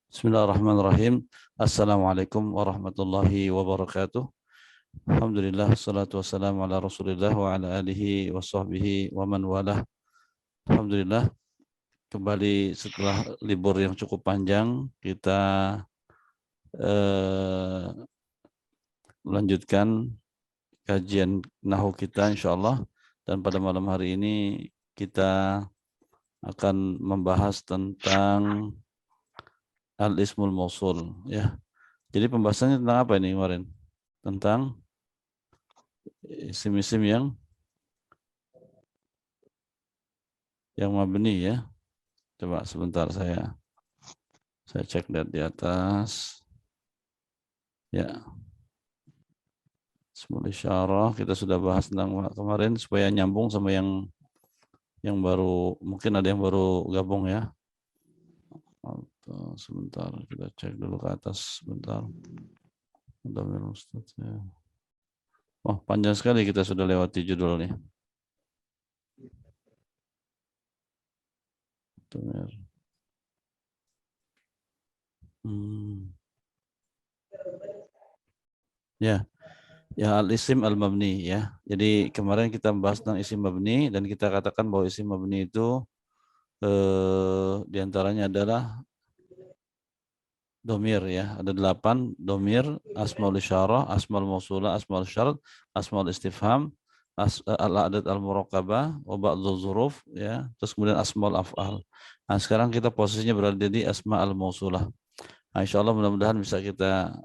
Bismillahirrahmanirrahim. Assalamualaikum warahmatullahi wabarakatuh. Alhamdulillah, salatu wassalamu ala rasulillah wa ala alihi wa sahbihi wa man walah. Alhamdulillah, kembali setelah libur yang cukup panjang, kita melanjutkan kajian Nahwu kita insyaAllah. Dan pada malam hari ini kita akan membahas tentang Al-Ismul Mausul, ya. Jadi pembahasannya tentang apa ini kemarin? Tentang isim-isim yang mabni, ya. Coba sebentar saya cek lihat di atas. Ya. Ismul Isyarah kita sudah bahas tentang kemarin supaya nyambung sama yang baru, mungkin ada yang baru gabung, ya. Sebentar kita cek dulu ke atas sebentar. Oh, panjang sekali kita sudah lewati judul nih. Ya, al-isim al-mabni, ya. Jadi kemarin kita membahas tentang isim mabni dan kita katakan bahwa isim mabni itu diantaranya adalah domir, ya. Ada 8 domir: asmaul isyarah, asmaul mausulah, asmaul syarat, asmaul istifham, al-adat al-murakkabah, wa ba'dhu dzuruf, ya. Terus kemudian asmaul af'al. Nah, sekarang kita posisinya berada di asma al-mausulah. Nah, insyaallah mudah-mudahan bisa kita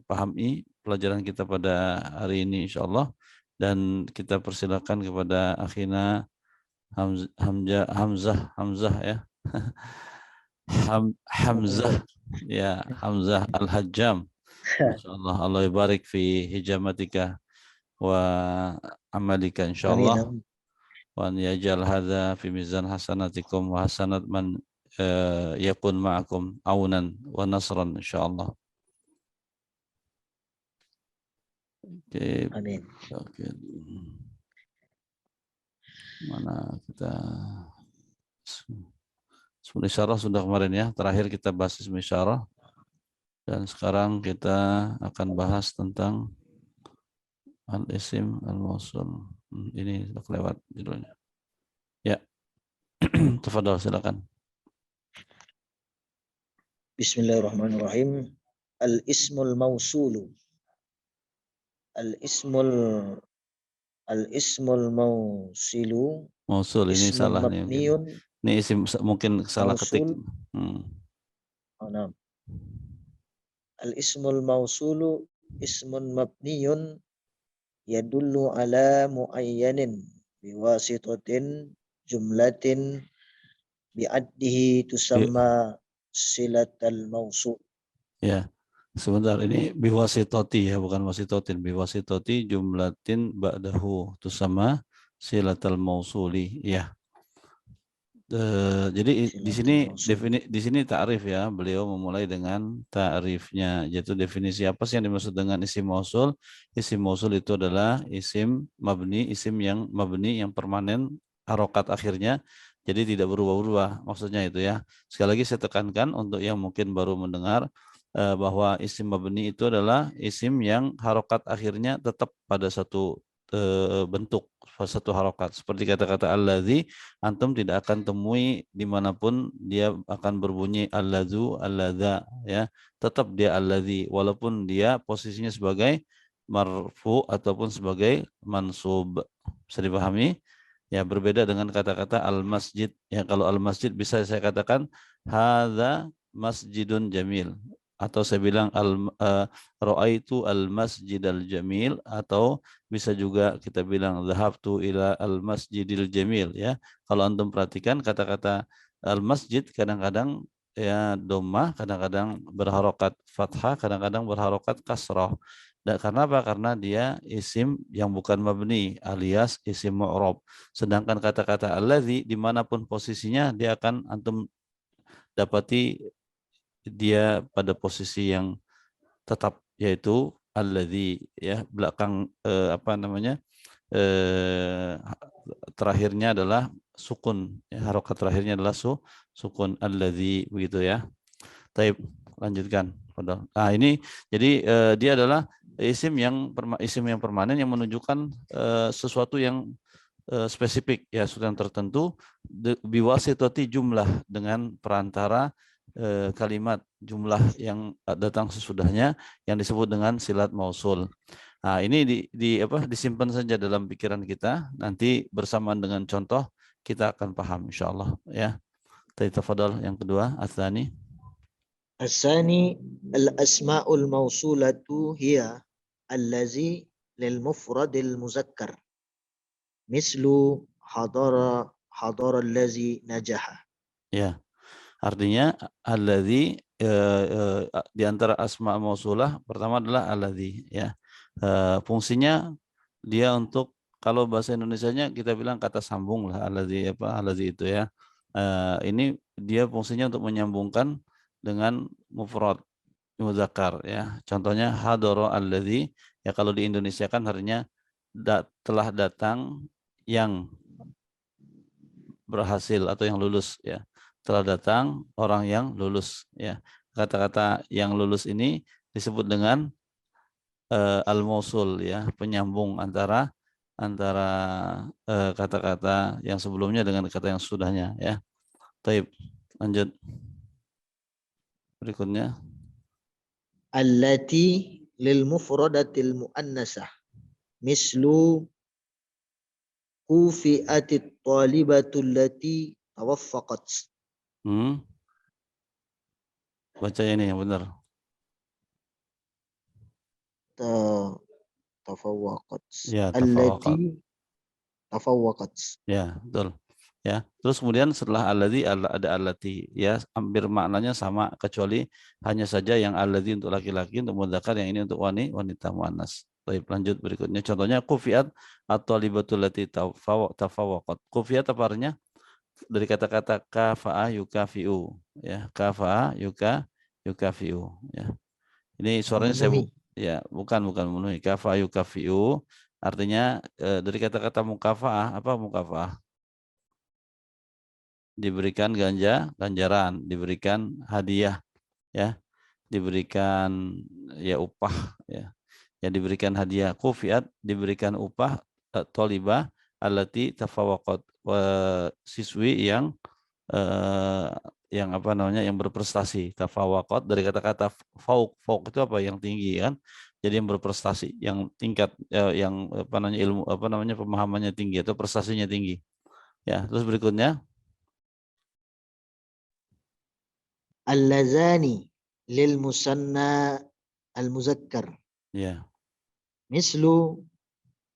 pahami pelajaran kita pada hari ini insyaallah, dan kita persilakan kepada akhina Hamzah, ya. Hamzah, ya, Hamzah Al-Hajjam. Insyaallah Allah barik fi hijamatika wa amalika Amin. insyaallah, wa an yaj'al hadza fi mizan hasanatikum wa hasanat man yakun ma'akum aunan wa nasran insyaallah. Oke. Amin. Oke. Mana kita Ismul Isyarah sudah kemarin, ya. Terakhir kita bahas Ismul Isyarah. Dan sekarang kita akan bahas tentang Al-Isim Al-Mausul. Ini sudah kelewat judulnya. Ya. Tafadhal, silakan. Bismillahirrahmanirrahim. Al-ismul mausulu. Al-ismul mausilu. Mausul ini Ismun salah nih mungkin. mabniun. Ini isim mungkin salah ketik. Mausul. Al-ismul mausulu ismun mabniun yadullu ala muayyanin biwasitatin jumlatin bi'addihi tusamma silatal mausul. Ya. Sebentar, ini biwasitoti, ya, bukan wasitotin. Biwasitoti jumlatin ba'dahu tusamma silatal mausuli, ya. Jadi di sini ta'rif, ya. Beliau memulai dengan ta'rifnya, yaitu definisi apa sih yang dimaksud dengan isim mausul. Isim mausul itu adalah isim mabni, isim yang mabni yang permanen, harokat akhirnya, jadi tidak berubah-ubah, maksudnya itu, ya. Sekali lagi saya tekankan untuk yang mungkin baru mendengar bahwa isim mabni itu adalah isim yang harokat akhirnya tetap pada satu bentuk, satu harokat. Seperti kata-kata alladzi, antum tidak akan temui dimanapun dia akan berbunyi alladzu, alladza, ya. Tetap dia alladzi, walaupun dia posisinya sebagai marfu ataupun sebagai mansub. Bisa dipahami? Ya, berbeda dengan kata-kata al-masjid. Ya, kalau al-masjid bisa saya katakan hadza masjidun jamil, atau saya bilang ra'aitu al-masjidal jamil, atau bisa juga kita bilang dhahabtu ila al-masjidil jamil, ya. Kalau antum perhatikan kata-kata al-masjid kadang-kadang ya dhammah, kadang-kadang berharokat fathah, kadang-kadang berharokat kasrah. Dan karena apa? Karena dia isim yang bukan mabni alias isim mu'rab. Sedangkan kata-kata alladzi dimanapun posisinya dia akan antum dapati dia pada posisi yang tetap, yaitu alladzi, ya. Belakang terakhirnya adalah sukun, ya. Harokat terakhirnya adalah sukun, alladzi, begitu, ya. Taib, lanjutkan. Nah, ini jadi dia adalah isim yang permanen yang menunjukkan sesuatu yang spesifik, ya, sesuatu yang tertentu, biwasitati jumlah, dengan perantara kalimat jumlah yang datang sesudahnya yang disebut dengan silat mausul. Nah, ini disimpan saja dalam pikiran kita, nanti bersamaan dengan contoh kita akan paham insyaallah, ya. Tafadhal yang kedua, Atsani. Asani al-asma'ul mausulatu hiya allazi lil mufradil muzakkar mislu hadara allazi najaha. Ya, artinya alladzi di antara asma mausulah pertama adalah alladzi, ya. Fungsinya dia untuk, kalau bahasa Indonesianya kita bilang kata sambung lah, alladzi itu, ya. Ini dia fungsinya untuk menyambungkan dengan mufrad muzakkar, ya. Contohnya hadara alladzi, ya, kalau di Indonesia kan artinya telah datang yang berhasil atau yang lulus, ya. Telah datang orang yang lulus, ya. Kata-kata yang lulus ini disebut dengan al-mausul, ya, penyambung antara kata-kata yang sebelumnya dengan kata yang sudahnya, ya. Taib, lanjut. Berikutnya. Allati lil mufradatil muannasah mislu kufi'atit talibatul lati tawaffaqat. Baca ini yang benar. Tafawwaqat. Ya, tafawwaqat. Allati tafawwaqat. Ya, betul. Ya, terus kemudian setelah alladzi ada allati, ya, hampir maknanya sama kecuali hanya saja yang alladzi untuk laki-laki, untuk mudzakkar, yang ini untuk wanita muannas. Baik, lanjut berikutnya. Contohnya kufiat atau libatul lati tafawwaqat. Kufiat apa artinya? Dari kata-kata kafa'a yukafi'u, ya. Kafa'a yukafi'u, ya. Ini suaranya Memenuhi. ya, bukan memenuhi. Kafa'a yukafi'u artinya dari kata-kata mukafa'ah. Apa mukafa'ah? Diberikan ganjaran, diberikan hadiah, ya, diberikan, ya, upah, ya. Ya, diberikan hadiah. Kufiat, diberikan upah, tolibah allati tafawaqat, siswi yang yang berprestasi. Tafawaqat dari kata-kata fauq itu apa? Yang tinggi, kan. Jadi yang berprestasi, yang tingkat yang pemahamannya tinggi atau prestasinya tinggi. Ya, terus berikutnya. Allazani lil musanna al muzakkar Ya. mislu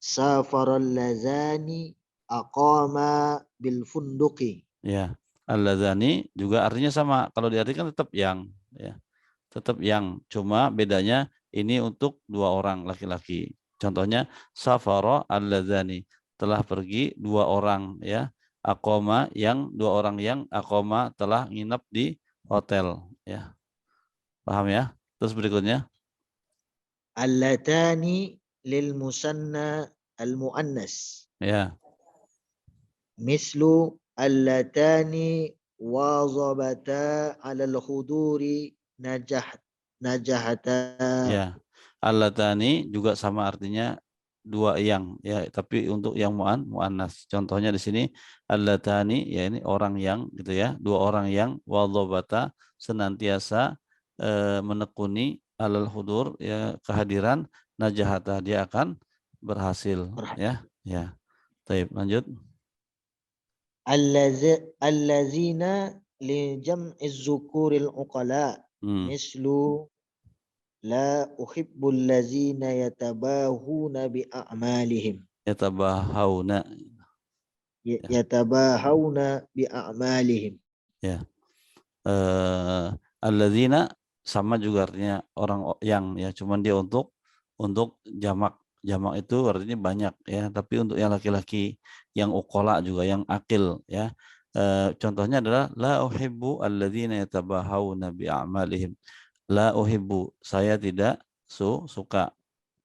safaral lazani aqama bil funduqi. Ya, alladzani juga artinya sama. Kalau diartikan tetap yang, ya. Tetap yang, cuma bedanya ini untuk dua orang laki-laki. Contohnya safara alladzani, telah pergi dua orang, ya. Aqama, yang dua orang yang aqama telah nginap di hotel, ya. Paham, ya? Terus berikutnya. Allatani lil musanna al muannas Ya. mislu allatani wazabata alal huduri najahata. Ya, allatani juga sama artinya dua yang, ya, tapi untuk yang muannas. Contohnya di sini allatani, ya, ini orang yang, gitu, ya, dua orang yang wadhabata senantiasa menekuni alal hudur, ya, kehadiran, najahata dia akan berhasil, ya, ya. Baik, lanjut. Allazina li jam'i zukuril uqala mislu la uhibbul lazina yatabahuna bi a'malihim. Yatabahawna. Yatabahawna bi a'malihim. Ya. Alladzina sama juga artinya orang yang, ya, cuman dia untuk jamak. Jamak itu artinya banyak, ya, tapi untuk yang laki-laki, yang uqala juga, yang akil, ya. Contohnya adalah la uhibbu alladzina yatabahawna bi a'malihim. La uhibbu, saya tidak suka,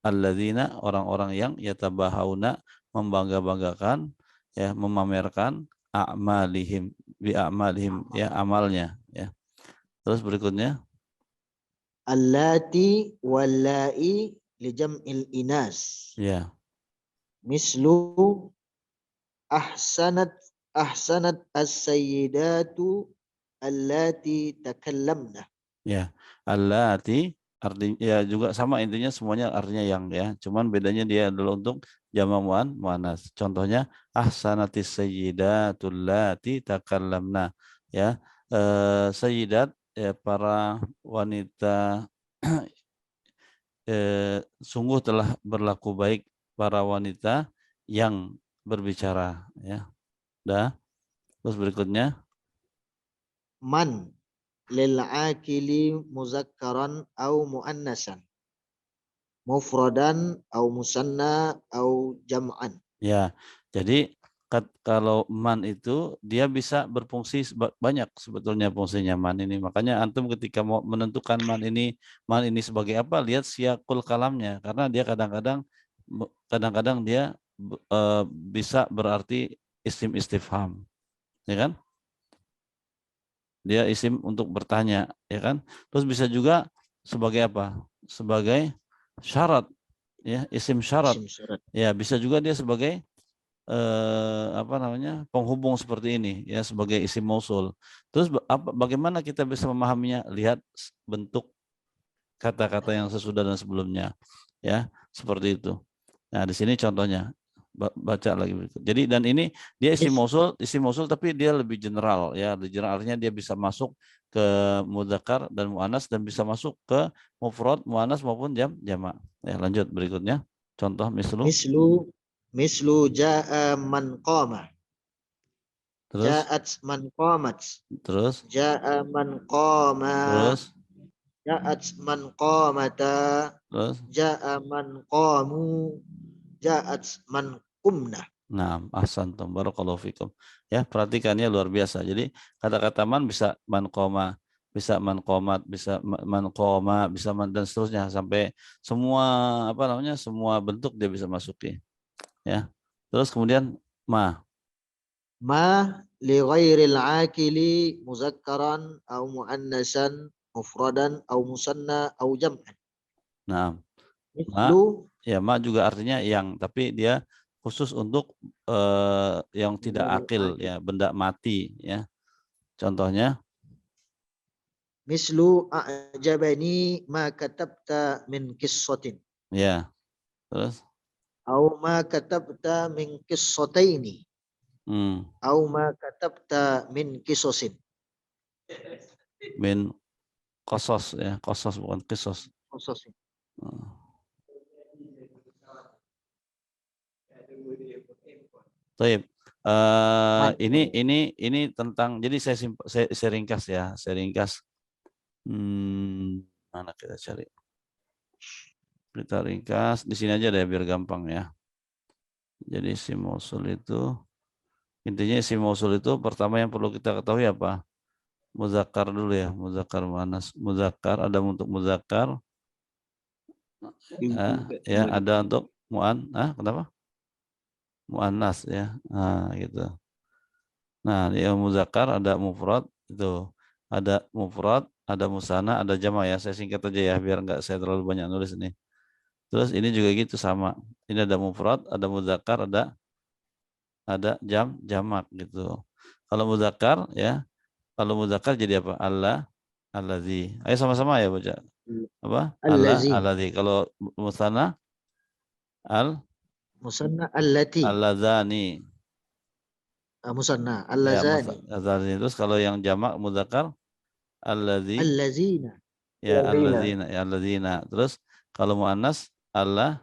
alladzina, orang-orang yang yatabahawna, membangga-banggakan, ya, memamerkan, a'malihim, bi a'malihim, ya, amalnya, ya. Terus berikutnya. allati wallai li jam'il inas. Ya, Mislu ahsanat as-sayyidatu allati takallamna. ya. Allati artinya ya juga sama, intinya semuanya artinya yang ya. Cuman bedanya dia adalah untuk jamak muannas. Contohnya ahsanatis sayyidatul lati takallamna ya. Sayyidat ya, para wanita sungguh telah berlaku baik para wanita yang berbicara ya. Dah. Terus berikutnya Man lil akili muzakkaran au muannasan. Mufradan au musanna au jam'an. ya. Jadi kalau man itu dia bisa berfungsi banyak sebetulnya fungsinya man ini. Makanya antum ketika mau menentukan man ini sebagai apa, lihat siyaqul kalamnya, karena dia kadang-kadang dia bisa berarti isim istifham, ya kan? Dia isim untuk bertanya, ya kan? Terus bisa juga sebagai apa? Sebagai syarat, ya, isim syarat. Isim syarat. Ya, bisa juga dia sebagai apa namanya, penghubung seperti ini, ya, sebagai isim mausul. Terus bagaimana kita bisa memahaminya? Lihat bentuk kata-kata yang sesudah dan sebelumnya, ya, seperti itu. Nah, di sini contohnya. Baca lagi berikut. Jadi dan ini dia isim mausul tapi dia lebih general ya. Lebih general artinya dia bisa masuk ke mudzakkar dan muannas dan bisa masuk ke mufrad, muannas maupun jamak. Ya, lanjut berikutnya. Contoh Mislu ja'a man qama. terus Ja'at man qamat. terus Ja'a man qama. terus Ja'at man qamata. terus Ja'a man qamu. Ja'at man qumna. nah, ahsantum barakallahu fikum. Ya, perhatikannya luar biasa. Jadi kata-kata man bisa man qoma, bisa man qomat, bisa man qoma, bisa man dan seterusnya sampai semua apa namanya? Semua bentuk dia bisa masuki. Ya. Terus kemudian ma. Ma li ghairil akili muzakkaran au muannasan mufradan au musanna au jam'an. Nah, ma Mislu ya ma juga artinya yang, tapi dia khusus untuk yang tidak ghairil akil akil. ya, benda mati ya. Contohnya Mislu a'jabani ma katabta min qissatin. ya. Terus Au ma katabta min qissataini. hmm, Au ma katabta min qisasin. min kosos ya, kosos bukan kisos. Qisasin. Baik. Man. Ini tentang, jadi saya ringkas ya, saya ringkas. Mana kita cari? Kita ringkas di sini aja deh biar gampang ya. Jadi si mausul itu intinya si mausul itu pertama yang perlu kita ketahui apa? Muzakkar dulu ya, muzakkar muannas. Muzakkar ada untuk muzakkar, ya ada untuk kenapa? Muannas ya. Nah, gitu. Nah, yang muzakkar ada mufrad itu. Ada mufrad, ada musanna, ada jama' ya. Saya singkat aja ya biar enggak saya terlalu banyak nulis nih. Terus ini juga gitu sama. Ini ada mufrad, ada muzakkar, ada jamak gitu. Kalau muzakkar ya, kalau muzakkar jadi apa? Allazi. Ayo sama-sama ya baca. Apa? Allazi. Allazi. Kalau musanna Musanna allati. allazani. Musanna Ya, allazani. allazani. Terus kalau yang jamak muzakkar allazi. Allazina. Ya, alladzina, ya alladzina. Terus kalau muannas allati.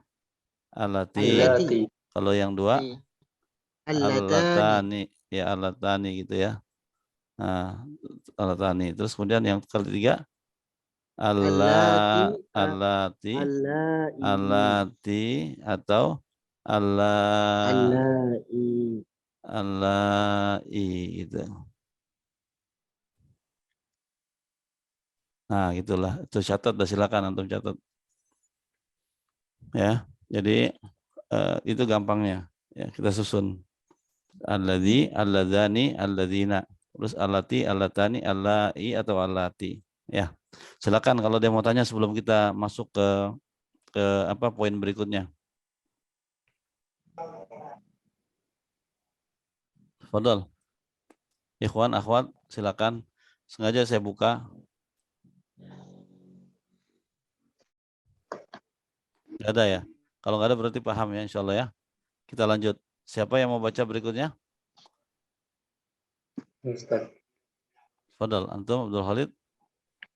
Allati. Kalau yang dua Allatani. allatani, ya allatani gitu ya. Nah, allatani. Terus kemudian yang ketiga Allati. allati Allai. allati atau allah Allai. allai gitu. Nah, gitulah. Itu catat, silakan antum catat. Ya. Jadi itu gampangnya. Ya, kita susun. Alladzi, alladzani, alladzina. Terus allati, allatani, allai atau allati. Ya. Silakan kalau dia mau tanya sebelum kita masuk ke apa poin berikutnya. Fadol. Ikhwan, akhwat, silakan. Sengaja saya buka. Nggak ada ya? Kalau nggak ada berarti paham ya, insya Allah ya. Kita lanjut. Siapa yang mau baca berikutnya? Ustaz. Fadol, antum Abdul Khalid.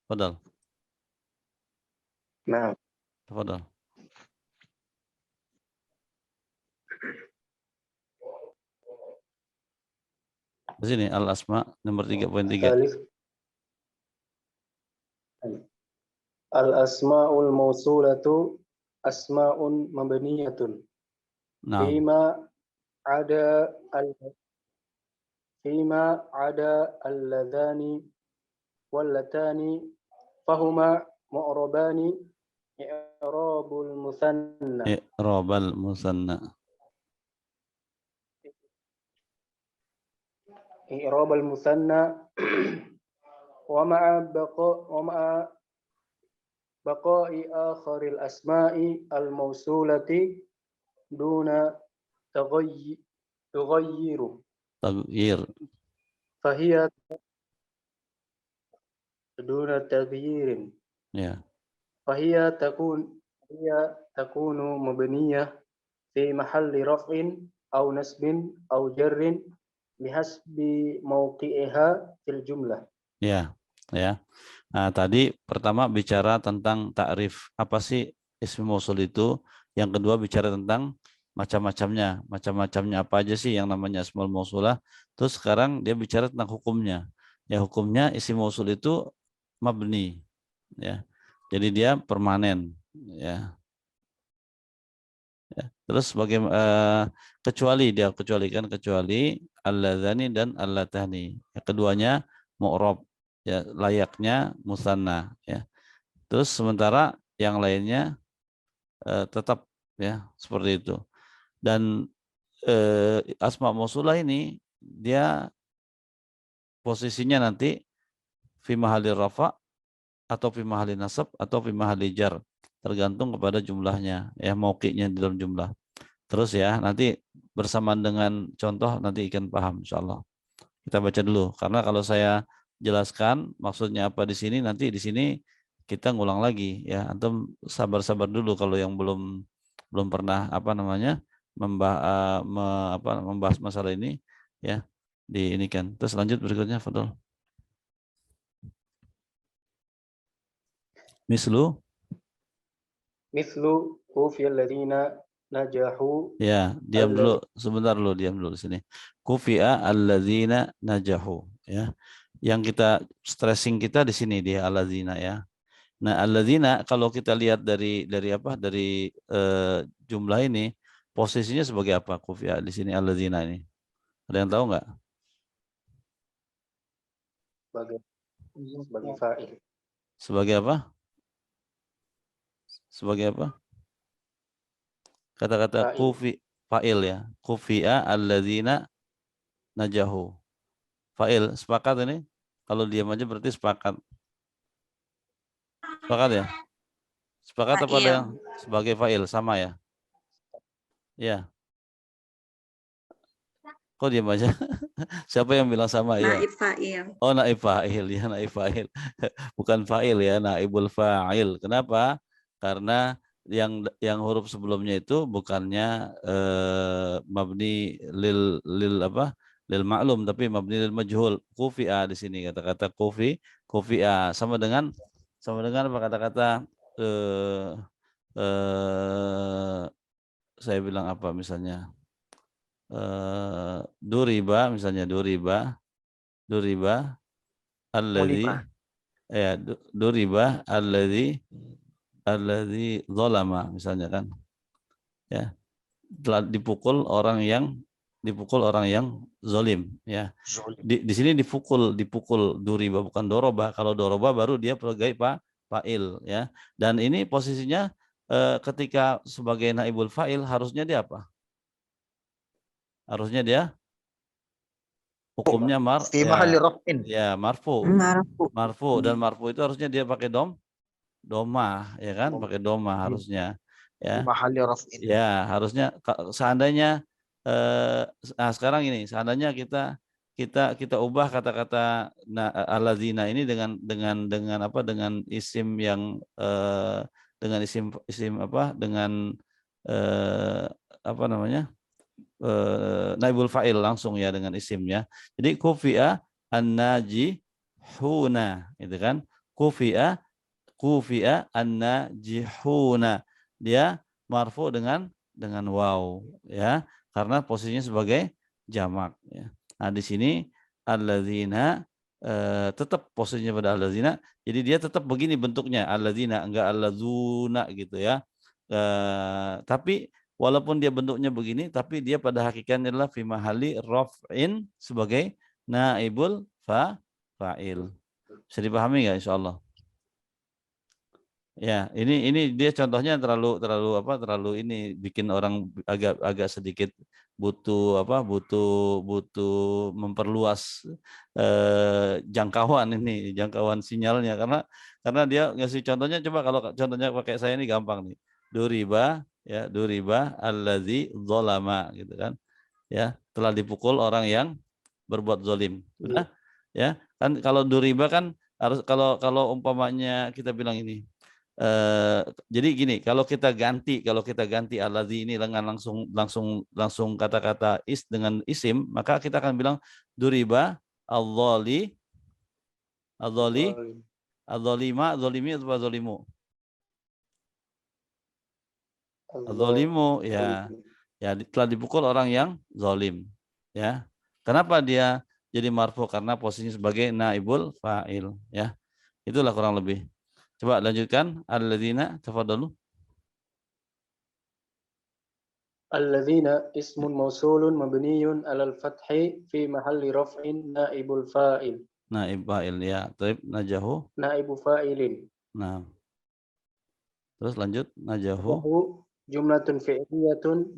Fadol. Nah, Fadol. Di sini al-asma nomor 3.3. Salif. Al-asma'ul mausulatu asma'un mabniyatun. Nah, Fima ada alladhani wallatani fahuma mu'rabani i'rabul musanna. i'rabal musanna. I'rabul musanna wa ma'a baqa'i akharil asma'i al-mausulati duna tughayyiru. Taghyir. Fahiya duna taghyirin. Ya. Fahiya takunu mabniyah fi mahalli raf'in aw nasbin aw jarrin bihasbi mawqi'iha fil jumlah. Ya. Ya. Nah, tadi pertama bicara tentang ta'rif. Apa sih ismi mausul itu? Yang kedua bicara tentang macam-macamnya. Macam-macamnya apa aja sih yang namanya asmaul mausulah? Terus sekarang dia bicara tentang hukumnya. Ya, hukumnya ismi mausul itu mabni. Ya. Jadi dia permanen. Ya. Ya. Terus kecuali alladzani dan allatani. Keduanya mu'rab. Ya, layaknya musanna ya. Terus sementara yang lainnya tetap ya seperti itu. Dan asma mausulah ini dia posisinya nanti fi mahalli rafa atau fi mahalli nasab atau fi mahalli jar, tergantung kepada jumlahnya ya, mauqi'nya di dalam jumlah. Terus ya nanti bersamaan dengan contoh nanti ikan paham insyaallah. Kita baca dulu karena kalau saya jelaskan maksudnya apa di sini, nanti di sini kita ngulang lagi ya. Antum sabar-sabar dulu kalau yang belum pernah apa namanya membahas masalah ini ya, di ini kan. Terus lanjut berikutnya Fadol. Mislu Kufiyal ladzina najahu. ya, diam dulu sebentar dulu, diam dulu di sini. Kufi'a alladzina najahu ya. Yang kita stressing kita di sini dia alladzina ya. Nah, alladzina kalau kita lihat dari jumlah ini posisinya sebagai apa kufi'a di sini alladzina ini? Ada yang tahu nggak? Sebagai fa'il. Sebagai apa? Sebagai apa? Kata-kata kufi fa'il ya. Kufi'a alladzina najahu. Fa'il, sepakat ini? Kalau diam aja berarti sepakat. Sepakat ya? Sepakat apa ada yang sebagai fa'il sama ya? Ya. Kok diam aja? Siapa yang bilang sama ya? Naib fa'il. Oh, naib fa'il ya, naib fa'il. Bukan fa'il ya, naibul fa'il. Kenapa? Karena yang huruf sebelumnya itu bukannya mabni lil apa? Lil ma'lum, tapi mabni lil majhul. Kufi'a di sini kata-kata kufi'a sama dengan apa kata-kata saya bilang apa misalnya? Duriba misalnya, duriba alladzi ya duriba alladzi zalama misalnya kan ya, telah dipukul orang yang zalim ya. Di sini dipukul duriba bukan doroba. Kalau doroba baru dia sebagai fa'il ya. Dan ini posisinya ketika sebagai naibul fa'il harusnya dia apa? Harusnya dia Hukumnya في محل رفع. marfu. Marfu. Marfu, dan marfu itu harusnya dia pakai domah, ya kan? Pakai domah harusnya. في Ya. محل رفع. Ya, harusnya seandainya nah sekarang ini seandainya kita ubah kata-kata alladzina ini dengan apa, dengan isim yang dengan isim apa, dengan apa namanya, naibul fa'il langsung ya, dengan isimnya. Jadi kufi'a an-najihuna, itu kan? Kufi'a an-najihuna. Dia marfu dengan waw, ya, karena posisinya sebagai jamak, ya. Nah, di sini alladzina tetap posisinya pada alladzina. Jadi dia tetap begini bentuknya, alladzina, enggak alladzuna gitu ya. Tapi walaupun dia bentuknya begini, tapi dia pada hakikatnya adalah fi mahalli raf'in sebagai naibul fa'il. Bisa dipahami nggak insyaallah? Ya, ini dia contohnya terlalu ini bikin orang agak sedikit butuh memperluas jangkauan sinyalnya, karena dia ngasih contohnya. Coba kalau contohnya pakai saya ini gampang nih. Duriba allazi zolama, gitu kan. Ya, telah dipukul orang yang berbuat zolim. Sudah? Ya, kan kalau duriba kan harus, kalau umpamanya kita bilang ini, jadi gini, kalau kita ganti allazi ini dengan langsung kata-kata dengan isim, maka kita akan bilang duriba adzolima, zolimi atau zolimu? Zolimu, ya telah dipukul orang yang zolim, ya. Kenapa dia jadi marfu? Karena posisinya sebagai naibul fa'il, ya. Itulah kurang lebih. Coba lanjutkan, alladzina, tafadhalu. Alladzina ismun mausulun mabniyun 'alal fathi fi mahalli raf'in naibul fa'il. Naib fa'il, ya. Taib najahu. Naibu fa'ilin. Nah. Terus lanjut, najahu. Jumlatun fi'liyatun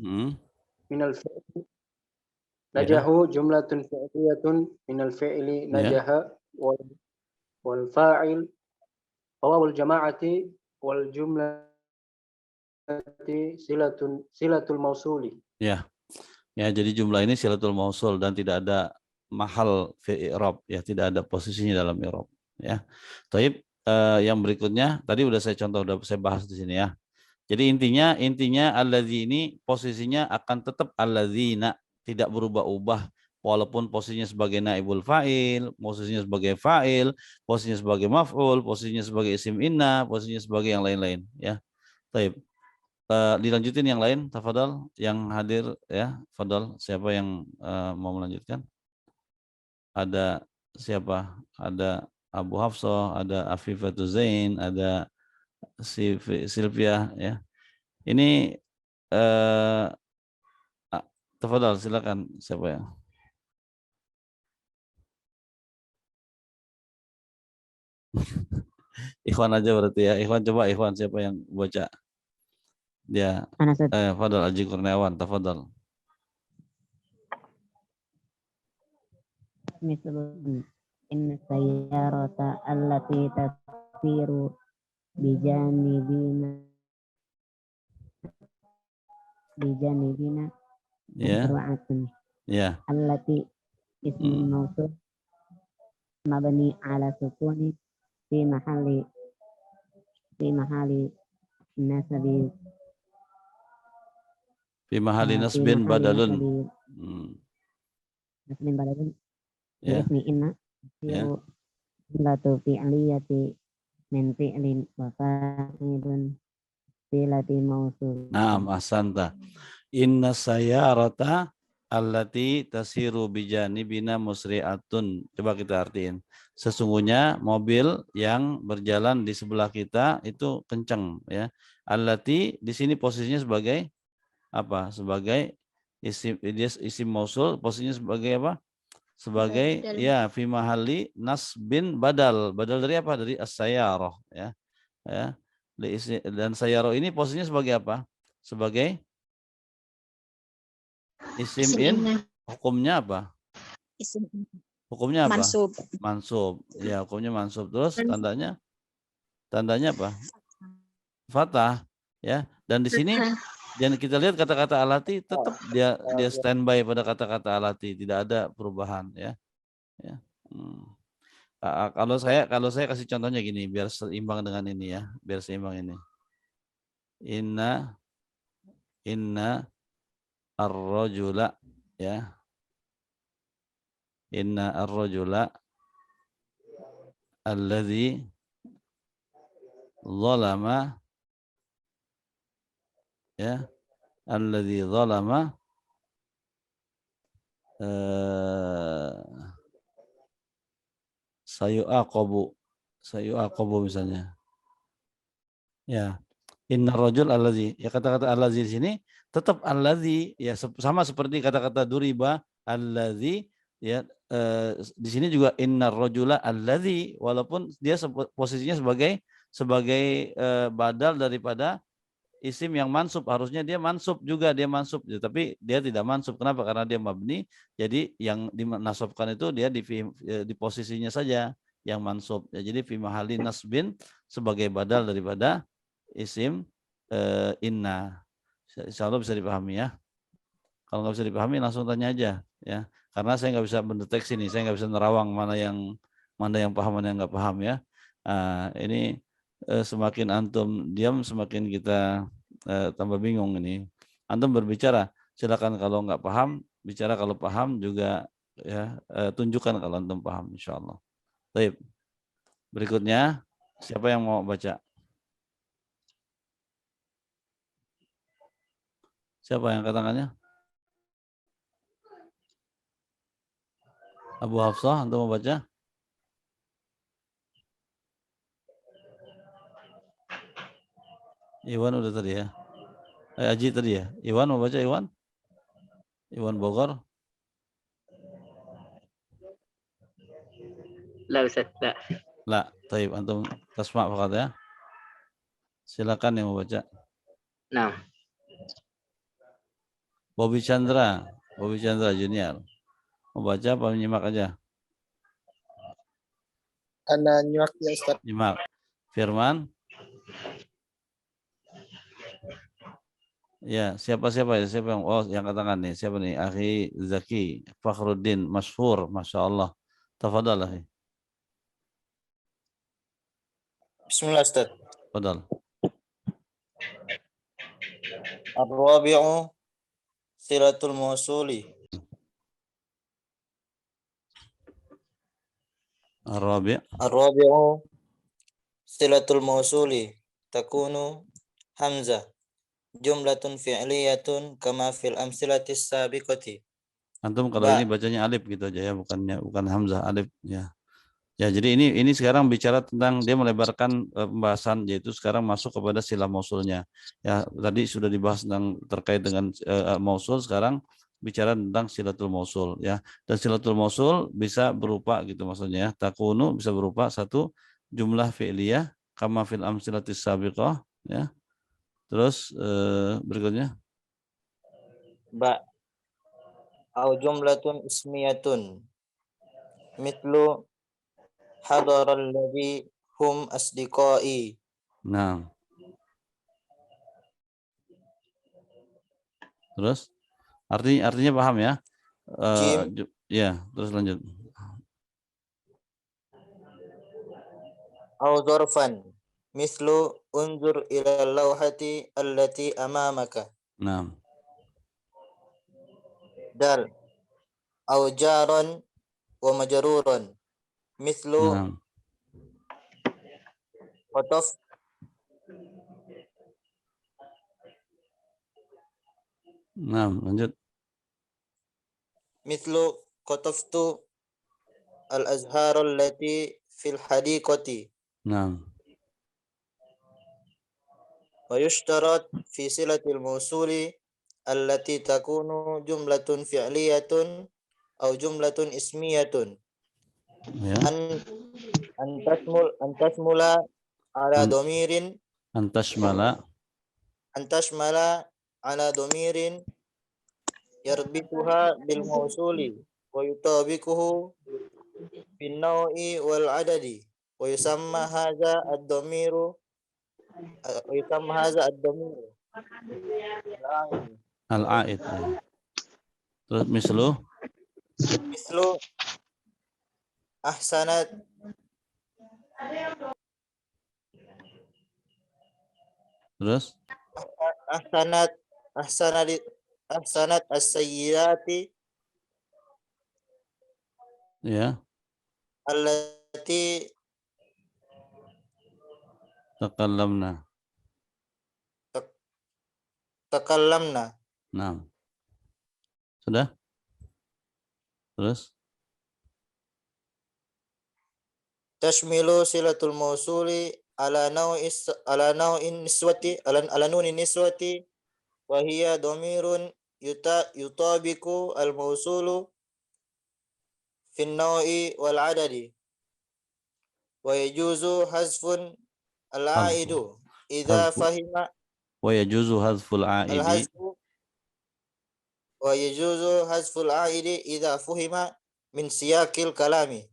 minal fi'li. Ya. Najahu jumlatun fi'liyatun minal fi'li najaha wal fa'il wawul jama'ati wal jumlati silatul mausuli. Ya. Ya, jadi jumlah ini silatul mausul dan tidak ada mahal fi i'rab, ya, tidak ada posisinya dalam i'rab, ya. Taib, yang berikutnya tadi udah saya bahas di sini, ya. Jadi intinya alladzi ini posisinya akan tetap alladzina, tidak berubah-ubah, walaupun posisinya sebagai naibul fa'il, posisinya sebagai fa'il, posisinya sebagai maf'ul, posisinya sebagai isim inna, posisinya sebagai yang lain-lain, ya. Taib. Dilanjutin yang lain, tafadhal yang hadir, ya. Fadhal, siapa yang mau melanjutkan? Ada siapa? Ada Abu Hafsah, ada Afifatu Zain, ada Sylvia, ya. Ini tafadhal, silakan, siapa ya? Ikhwan aja berarti, ya. Ikhwan siapa yang baca? Dia Fadhal Haji Kurniawan, tafadhal. Misalnya inna sayyarata allati tasiru bijanibina masru'atun. Ya. Allati ismun mausul mabni ala sukuni fi mahalli nasbi Fi mahali nasbin badalun. Nasbin badalun. Ya. Ismi inna. Ya. Latu fi'liyati min fi'lin wa fa'ilun silati mausul. Naam, ahsanta. Inna sayyarata allati tasiru bijanibina musri'atun. Coba kita artiin. Sesungguhnya mobil yang berjalan di sebelah kita itu kencang, ya. Allati di sini posisinya sebagai apa? Sebagai isim mausul, posisinya sebagai apa? Sebagai badal. Ya, fi mahalli nasbin badal. Badal dari apa? Dari as-sayyarah, ya. Ya. Dan sayyarah ini posisinya sebagai apa? Sebagai isim in. Hukumnya apa? Isim Hukumnya apa? mansub. Mansub. Ya, hukumnya mansub. Terus tandanya apa? Fathah, ya. Dan di sini dan kita lihat kata-kata alati tetap dia standby pada kata-kata alati, tidak ada perubahan, ya. Ya. Kalau saya kasih contohnya gini biar seimbang dengan ini, ya, biar seimbang ini. Inna ar-rajula, ya. Inna ar-rajula alladzi zalama, ya, alladzi zalama sayu'aqabu misalnya. Ya. Innar rajul alladzi, ya, kata-kata alladzi di sini tetap alladzi, ya, sama seperti kata-kata duriba alladzi, ya, di sini juga innar rajula alladzi, walaupun dia posisinya sebagai badal daripada isim yang mansub, harusnya dia mansub juga, ya, tapi dia tidak mansub. Kenapa? Karena dia mabni, jadi yang dinasabkan itu dia di posisinya saja yang mansub, ya, jadi fi mahalli nasbin sebagai badal daripada isim inna. Insyaallah bisa dipahami, ya. Kalau nggak bisa dipahami langsung tanya aja, ya. Karena saya nggak bisa mendeteksi nih, saya nggak bisa nerawang mana yang paham, mana yang nggak paham, ya. Ini semakin antum diam semakin kita tambah bingung ini. Antum berbicara, silakan kalau nggak paham, bicara kalau paham juga, ya, tunjukkan kalau antum paham, insyaallah. Baik. Berikutnya, siapa yang mau baca? Siapa yang angkat tangannya? Abu Hafsah, antum mau baca? Iwan udah tadi, ya. Aji tadi, ya. Iwan mau baca, Iwan? Iwan Bogor? La Ustaz, la. La, taib, antum tasma' fakat, ya. Silakan yang mau baca. Nah, Bobby Chandra Junior. Mau baca apa menyimak aja? Ana nyimak ya Ustaz. Nyimak. Firman? Ya, siapa yang yang katakan nih? Siapa nih? Akhi Zaki Fakhruddin Masyhur, Masya Allah. Tafadhal, akhi. Bismillah Ustaz. Tafadhal. Ar-rabi'u silatul mausuli. Ar-rabi'u silatul mausuli takunu hamzah jumlatun fi'liyatun kama fil amsilatis sabiqati. Antum kalau ini bacanya alif gitu aja, ya, bukan hamzah, alif, ya. Ya, jadi ini sekarang bicara tentang dia melebarkan pembahasan, yaitu sekarang masuk kepada sila mausulnya. Ya, tadi sudah dibahas tentang terkait dengan mausul, sekarang bicara tentang silatul mausul, ya. Dan silatul mausul bisa berupa gitu maksudnya, takunu bisa berupa satu jumlah fi'liyah kama fil amsilatis sabiqah, ya. Terus berikutnya Au jumlatun ismiyatun mitlu hadaral ladzi hum asdiqai. Nah. Terus artinya paham, ya? Ya, terus lanjut. Au dzarfan mislu unzur ila lawhati allati amamaka. Nah. Dal au jaran wa majruran mislu qataf lanjut. Mislu qataftu al-azhar allati fil hadiqati. Wa yushtarat fi silatil mausuli allati takunu jumlatun fi'liyatun au jumlatun ismiyatun. Ya. Antasmula ala domirin. Antashmala Ala domirin yarbituha bil mausuli wa yutabiquhu bin naw'i wal adadi wa yusamma hadza ad-dhamiru Al-aid ya. Terus mislu mislu ahsanat terus ahsanat ahsanat ahsanat as-sayyiati ya allati takallamna. takallamna. Nah. Sudah? Terus Tashmilu silatul mausuli ala nau'in niswati ala nunin niswati wa hiya dhamirun yutabiku al mausulu fin nau'i wal adadi wa yajuzu hazfun al aidu idza Hazfu. fahima wa yajuzu hadful al aidi hazfu wa yajuzu hazful aidi idza fuhima min siyaqil kalami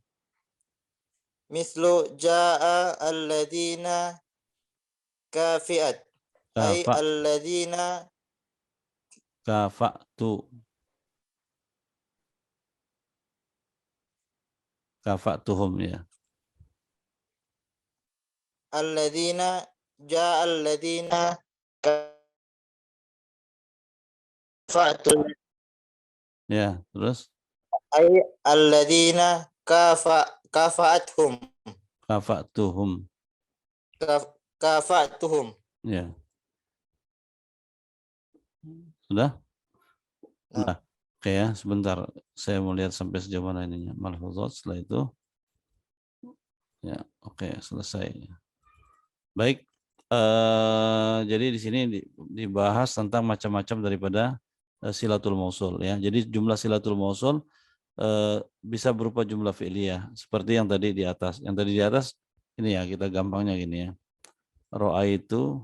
mislu jaa alladhina kafiat ay kafa alladhina kafa'tu kafa'tuhum ya. alladzina jaa alladzina kafa'tu Ya, terus ay alladzina kafa'athum kafa'tuhum kafa'tuhum. ya. Sudah? Nah. Nah, oke ya, sebentar. Saya mau lihat sampai sejauh mana ininya. Malhuzat setelah itu. Ya, oke, selesai. Baik. Jadi di sini dibahas tentang macam-macam daripada silatul mausul ya. Jadi jumlah silatul mausul bisa berupa jumlah fi'liyah seperti yang tadi di atas. Yang tadi di atas ini ya, kita gampangnya gini ya. Ra'aitu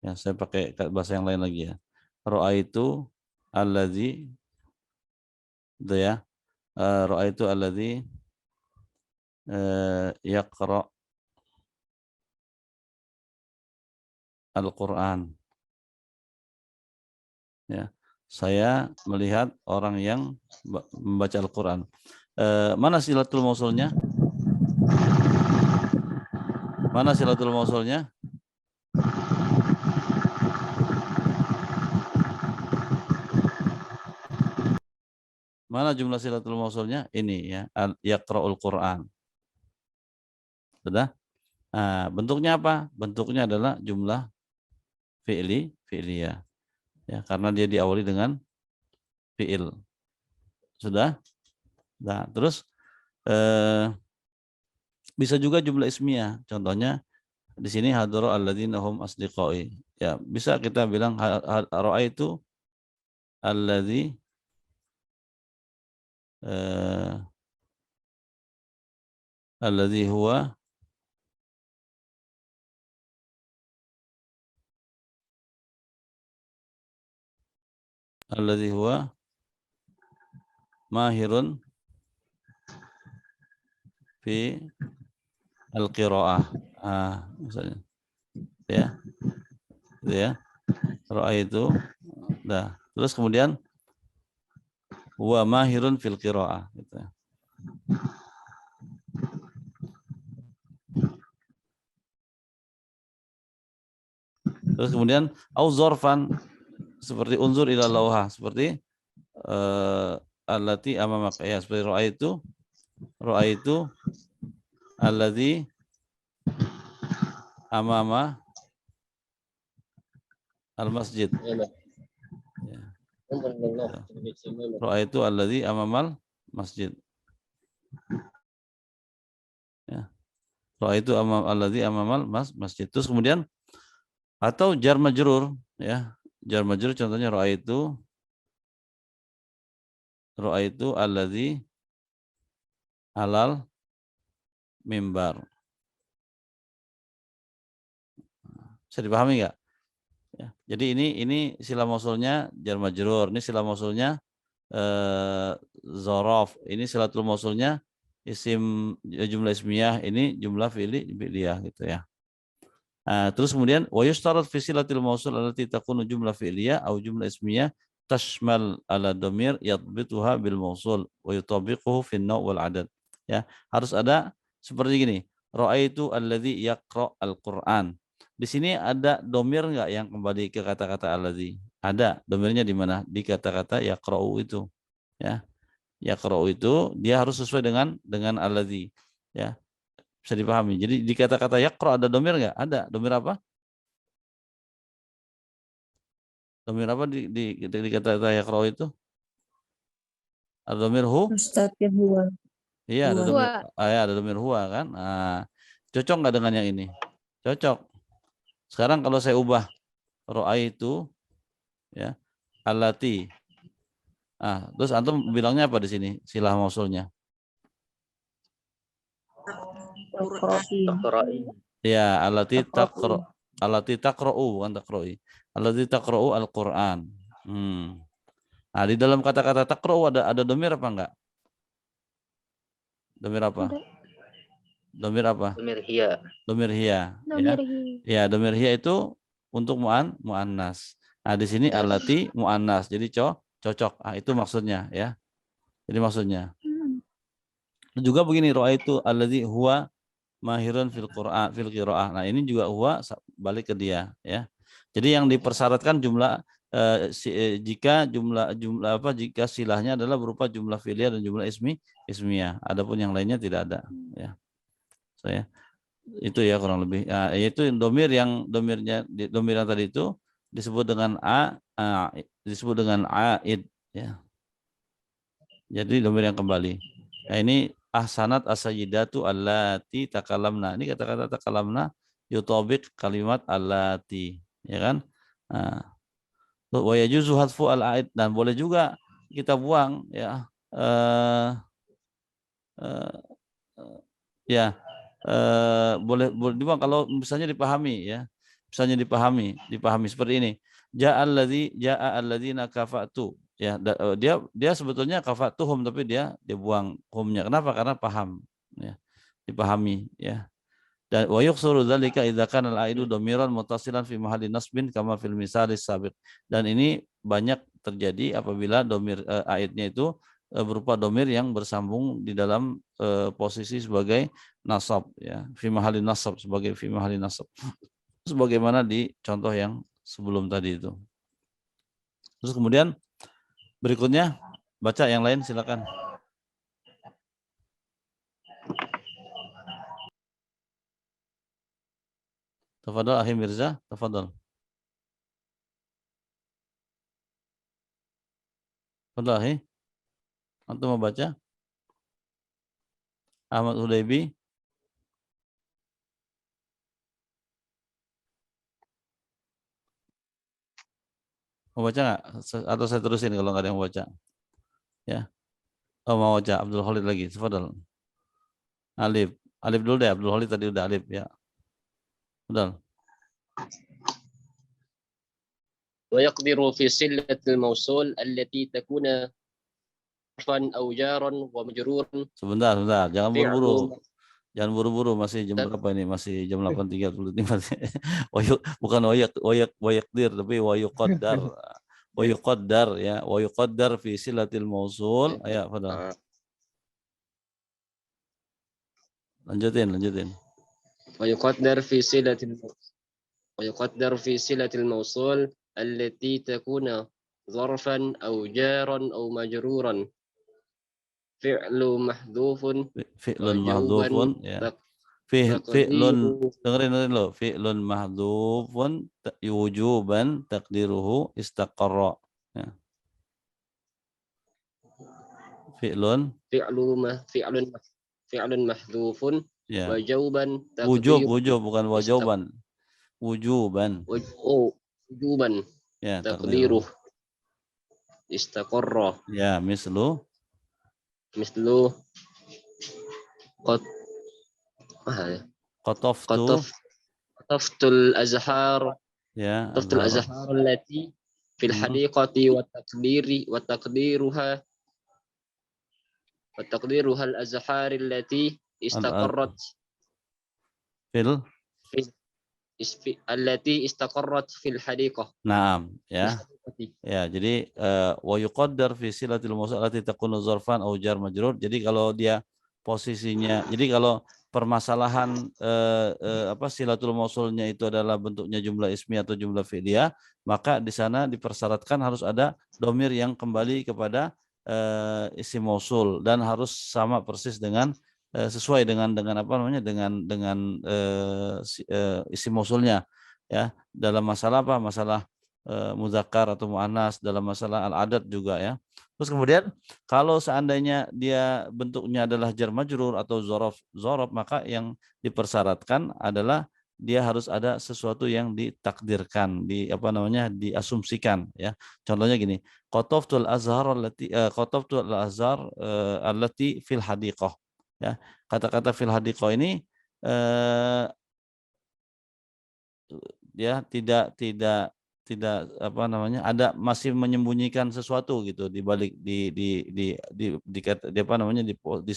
ya, saya pakai bahasa yang lain lagi ya. Ra'aitu alladzi itu ya. Ra'aitu alladzi yaqra Al-Qur'an. Ya. Saya melihat orang yang membaca Al-Qur'an. Mana silatul mausulnya? Mana silatul mausulnya? Mana jumlah silatul mausulnya? Ini ya, yaqra'ul Qur'an. Sudah? Nah, bentuknya apa? Bentuknya adalah jumlah fi'liyah. Ya, karena dia diawali dengan fi'il. Sudah? Nah, terus bisa juga jumlah ismiyah. Contohnya di sini hadara alladzina hum asdiqai. Ya, bisa kita bilang ra'aitu alladzi alladzi huwa alladzi huwa mahirun fi al-qiraah. Misalnya. Ya. Itu ya. Ra'aitu. Nah, terus kemudian huwa mahirun fil qiraah gitu. Terus kemudian au zorfan seperti unzur ila lauha seperti allati amamak ya, seperti ra'aitu alladzi amama al-masjid. Ya. Ra'aitu alladzi amamal masjid. Ya. Ra'aitu alladzi amamal masjid. Terus kemudian atau jar majrur ya. Jar majrur contohnya ra'aitu alladzi alal mimbar. Bisa dipahami enggak? Ya. Jadi ini sila mausulnya jar majrur, ini sila mausulnya zorof, ini silatul mausulnya isim jumlah ismiyah, ini jumlah fi'liyah gitu ya. Terus kemudian wa yushtarat fi silatil mausul allati takunu jumlah fi'liyah au jumlah ismiyah tashmal ala dhamir yadbituha bil mausul wa yutabiquhu fi an-naw' wal adad. Ya, harus ada seperti gini. Ra'aitu alladzi yaqra' al-Qur'an. Di sini ada domir enggak yang kembali ke kata-kata alladzi? Ada. Domirnya di mana? Di kata-kata yaqra'u itu. Ya. Yaqra'u itu dia harus sesuai dengan alladzi. Ya. Bisa dipahami. Jadi di kata-kata yaqra' ada domir enggak? Ada. Domir apa? Domir apa di kata-kata yaqra' itu? Ada domir hu? Ustaz ya huwa. Iya, ada Huwa. domir, ya, ada domir huwa kan. Cocok nggak dengan yang ini? Cocok. Sekarang kalau saya ubah ra'aitu ya allati. Terus antum bilangnya apa di sini? Silah mausulnya. Taqra'i. Ya, allati taqra'u bukan taqra'i. Allati taqra'u al-Qur'an. Di dalam kata-kata taqra'u ada domir apa enggak? Domir apa? Domir apa? Domir hiya. Domir hiya. Ya, domir hiya itu untuk muannas. Di sini allati muannas. Jadi cocok. Itu maksudnya ya. Jadi maksudnya. Juga begini, ra'aitu alladzi huwa mahirun fil Qur'an fil qiraah. Nah, ini juga huwa balik ke dia ya. Jadi yang dipersyaratkan jumlah jika jika silahnya adalah berupa jumlah fi'liyah dan jumlah ismiyah. Adapun yang lainnya tidak ada ya. Itu ya kurang lebih. Yaitu domir yang tadi itu disebut dengan disebut dengan aid ya. Jadi domir yang kembali. Nah, ini ahsanat as-sayyidatu allati takalamna. Ini kata-kata takalamna yutabiq kalimat allati, ya kan? Wa yajuzu hadfu al-aid, dan boleh juga kita buang ya. Boleh dibuang kalau misalnya dipahami ya. Misalnya dipahami seperti ini. Ja'a alladzina kafatu. Ya, dia sebetulnya kafatuhum tapi dia buang humnya. Kenapa? Karena paham ya. Dipahami ya. Dan wa yuksuru dzalika idza kana al-aidu dhamiran muttasilan fi mahalli nasbin kama fil misalis sabiq. Dan ini banyak terjadi apabila domir aidnya itu berupa domir yang bersambung di dalam posisi sebagai nasab ya, fi mahalli nasab, sebagai fi mahalli nasab. Sebagaimana di contoh yang sebelum tadi itu. Terus kemudian berikutnya baca yang lain silakan. Tafadhol Akhi Mirza, tafadhol. Tafadhol Akhi. Antum mau baca? Ahmad Hudaybi. Mau baca nggak? Atau saya terusin kalau nggak ada yang mau baca? Ya. Oh, mau baca. Abdul Khalid lagi. Tafadhol. Alif dulu deh. Abdul Khalid tadi udah alif ya. Tafadhol. ويقدر في صلة الموصول التي تكون ظرفا أو جارا ومجرورا. Sebentar. Jangan buru-buru. Jangan buru-buru, masih jam berapa ini? Masih jam 8.35. Bukan wayakdir, tapi wayuqaddar. Wayuqaddar ya. Wayuqaddar fi silatil mausul. Ayo, pada. Lanjutin. ويقدر في صلة الموصول التي تكون ظرفا أو جارا أو مجرورا فعل محذوف ya. Dengerin lo. Fi'lun mahdhufun wujuban taqdiruhu istaqarra. Ya. Fi'lun mahdhufun ya. Wajuban wujub bukan wajuban. Wujuban. Wujuban. Ya, taqdiruh istaqarra. Ya, mislu qataftul azhar Ya, Tuftul azhar. azhar allati fil Hmm. hadiqati wa taqdiruha al azhar allati istaqarrat Fil. allati istaqarrat fil hadiqah. Naam, ya. Ya, jadi wa yuqaddar fi silatil mausul allati takunu zarfan au jar majrur. Jadi kalau dia posisinya, jadi kalau permasalahan silatul mausulnya itu adalah bentuknya jumlah ismi atau jumlah fi'liyah, maka di sana dipersyaratkan harus ada domir yang kembali kepada isim mausul dan harus sama persis dengan sesuai dengan apa namanya dengan isim mausulnya, ya. Dalam masalah apa? Masalah muzakkar atau muannas, dalam masalah al-adat juga, ya. Terus kemudian kalau seandainya dia bentuknya adalah jar majrur atau zorof, maka yang dipersyaratkan adalah dia harus ada sesuatu yang ditakdirkan, diasumsikan, ya. Contohnya gini, qataftul azhar allati fil hadiqah, ya. Kata-kata fil hadiqah ini ya tidak ada masih menyembunyikan sesuatu gitu di balik di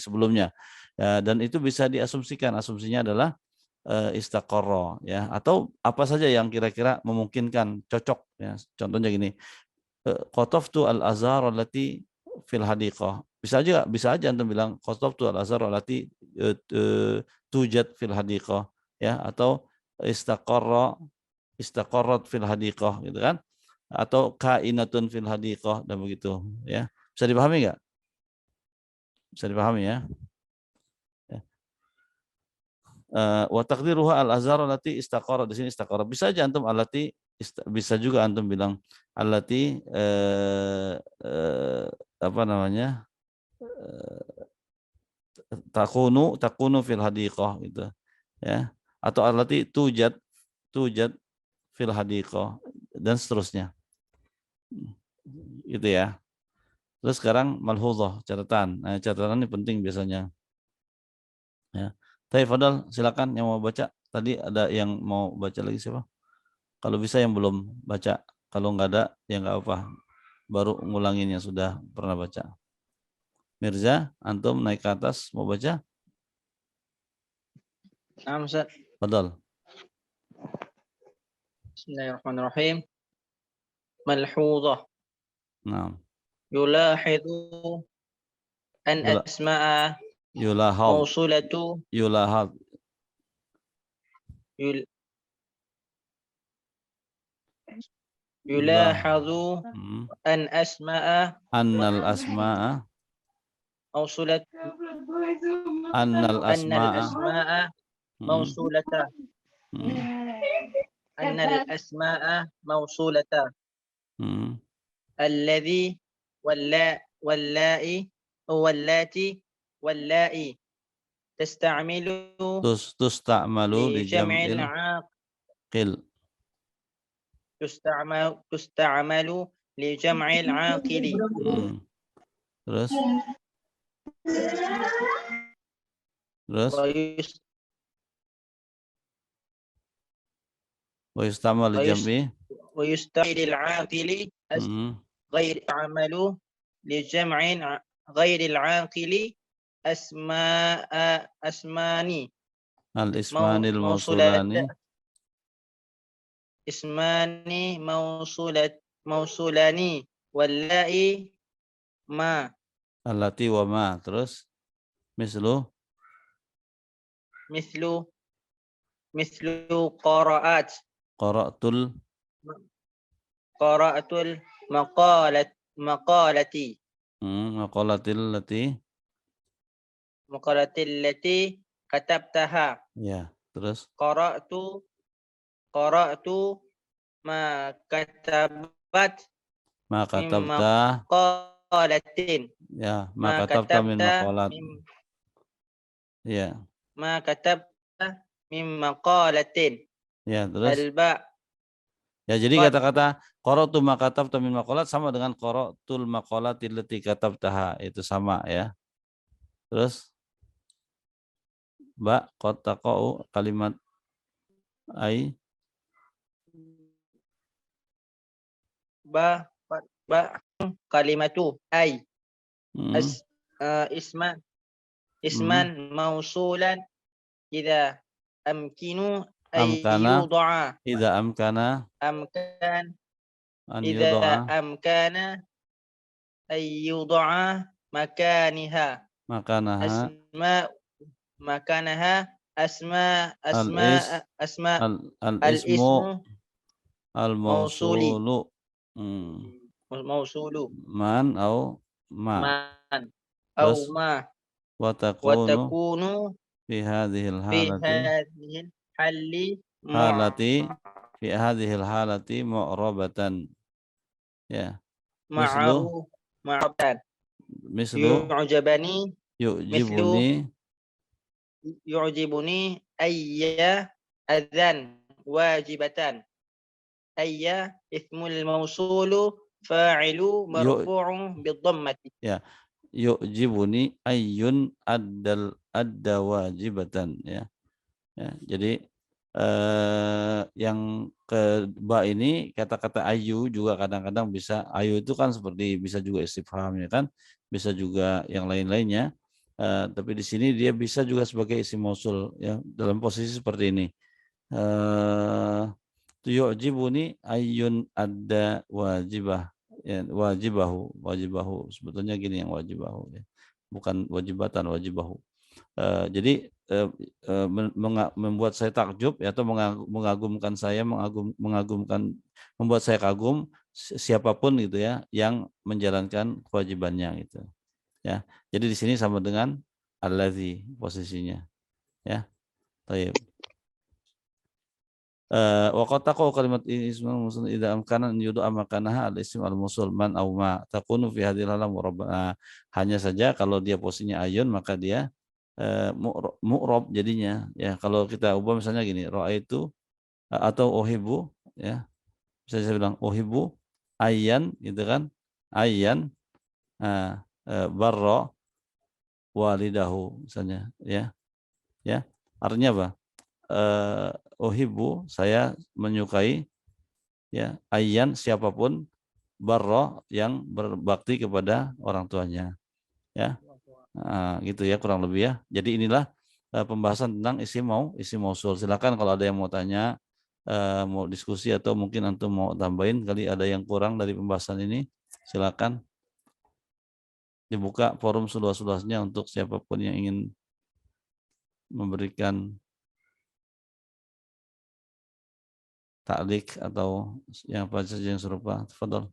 sebelumnya, ya, dan itu bisa diasumsikan. Asumsinya adalah istaqarra, ya, atau apa saja yang kira-kira memungkinkan cocok, ya. Contohnya gini, qataftu al-azhar allati fil hadiqah, bisa aja antum bilang qataftu al-azhar allati tujad fil hadiqah, ya, atau istaqarrat fil hadiqah, gitu kan, atau kainatun fil hadiqah, dan begitu, ya. Bisa dipahami nggak? Bisa dipahami, ya. Wa taqdiruha al-azhar allati istaqarrat, di sini istaqarrat. Bisa aja antum bisa juga antum bilang allati takunu fil hadiqah, gitu, ya, atau allati tujad fil hadiqah, dan seterusnya, gitu, ya. Terus sekarang malhuzah, catatan. Nah, catatan ini penting biasanya, ya. Tapi Fadal, silakan yang mau baca. Tadi ada yang mau baca lagi, siapa? Kalau bisa yang belum baca, kalau nggak ada ya nggak apa, baru ngulangin yang sudah pernah baca. Mirza, antum naik ke atas mau baca? Naam, Ustaz. Fadal. Bismillahirrahmanirrahim. Malhudhah. Naam. Yulahidhu an asma'a mausulatu yulahadhu an asma'a annal asma'a mausulatu annal asma'a mausulata annal asma'a mausulata alladhi wallati tusta'malu li jam'il qil tusta'malu li jam'il aqili. Terus wa yustamal li jam'i wa yusta'idil aqili غير عملوا لجمع غير العاقل اسماني al-ismanil mausulani اسماني موصولاني واللائي ما allati wa ma. Terus مثل قرأت مقالتي maqalatil lati katabtaha. Ya, terus qara'tu ma katabta maqalatin. Ya, ma katabta min maqalat. Ya. Ma katabta min maqalatin. Ya, terus alba. Ya, jadi kata-kata qara'tu ma katabta min maqalat sama dengan qara'tul maqalatil lati katabtaha, itu sama, ya. Terus Mbak, qad taqa'u kalimat ai ba kalimatu ay Hmm. isman mausulan idza amkinu ay Amkana. yuda'a Idza amkana amkan an idza yuda'a amkana ay yuda'a makaniha makanaha makanaha asma al al ismu ismu al mausuli mausulu. Hmm. mausulu Man au ma. man Terus au ma wa wa takunu takunu fi hadhil fi halati hadhihi halli fi hadhil halati mu'rabatan. Ya. Mislu ma'aru ma'rabatan mislu yu'jabani yu'jibuni yu'jibuni ayya adzan wajibatan ayya ismul mausulu fa'ilu yu marfu'un bidhammati ya yu'jibuni ayyun adda wajibatan ya. Ya, jadi yang kedua ini kata-kata ayu juga kadang-kadang bisa, ayu itu kan seperti bisa juga istifham ya kan, bisa juga yang lain-lainnya. Tapi di sini dia bisa juga sebagai isim mausul ya dalam posisi seperti ini. Yu'jibuni ayyun adda wajibah ya, wajibahu sebetulnya gini yang wajibahu ya, bukan wajibatan, wajibahu. Jadi membuat saya takjub ya, atau mengagumkan saya, mengagumkan, membuat saya kagum siapapun gitu ya yang menjalankan kewajibannya gitu ya. Jadi di sini sama dengan allazi posisinya ya. Baik. Wa qad taqau kalimat ismul mausul idza amkana an yud'a makanaha al ism al mausul man aw ma takunu fi hadhil halam murabbah. Hanya saja kalau dia posisinya ayun maka dia mu'rab jadinya ya. Kalau kita ubah misalnya gini, raaitu atau uhibbu ya, bisa saya bilang uhibbu ayyan gitu kan, ayyan barra walidahu misalnya ya. Ya, artinya apa? Uhibbu saya menyukai ya, ayyan siapapun, barra yang berbakti kepada orang tuanya ya. Gitu ya kurang lebih ya. Jadi inilah pembahasan tentang isim mausul. Silakan kalau ada yang mau tanya, mau diskusi atau mungkin antum mau tambahin kali ada yang kurang dari pembahasan ini, silakan. Dibuka forum seluas-luasnya untuk siapapun yang ingin memberikan taklik atau yang apa saja yang serupa. Tafadhol.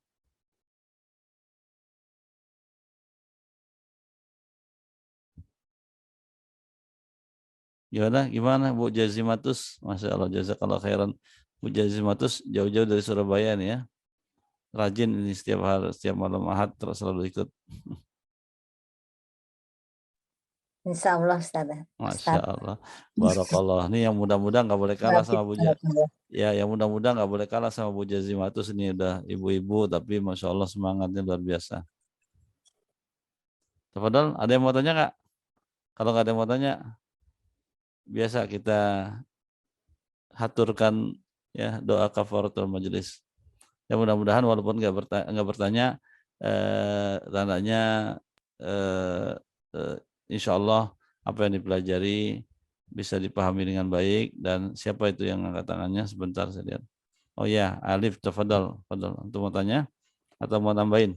Gimana Bu Jazimatus? Masya Allah, jazakallah khairan. Bu Jazimatus jauh-jauh dari Surabaya nih ya. Rajin ini setiap hari, setiap malam Ahad terus selalu ikut. Insya Allah Ustaz. Masya Allah. Barakallah. Ini yang mudah-mudah nggak boleh kalah sama Bu ya, yang mudah-mudah nggak boleh kalah sama Bu Jazimatus. Ini udah ibu-ibu tapi Masya Allah semangatnya luar biasa. Tafadhol, ada yang mau tanya nggak? Kalau nggak ada yang mau tanya, biasa kita haturkan ya doa kafaratul majelis. Ya mudah-mudahan walaupun nggak bertanya, tandanya insya Allah apa yang dipelajari bisa dipahami dengan baik. Dan siapa itu yang angkat tangannya? Sebentar saya lihat. Oh ya, Alif, tafadhal. Untuk mau tanya atau mau tambahin?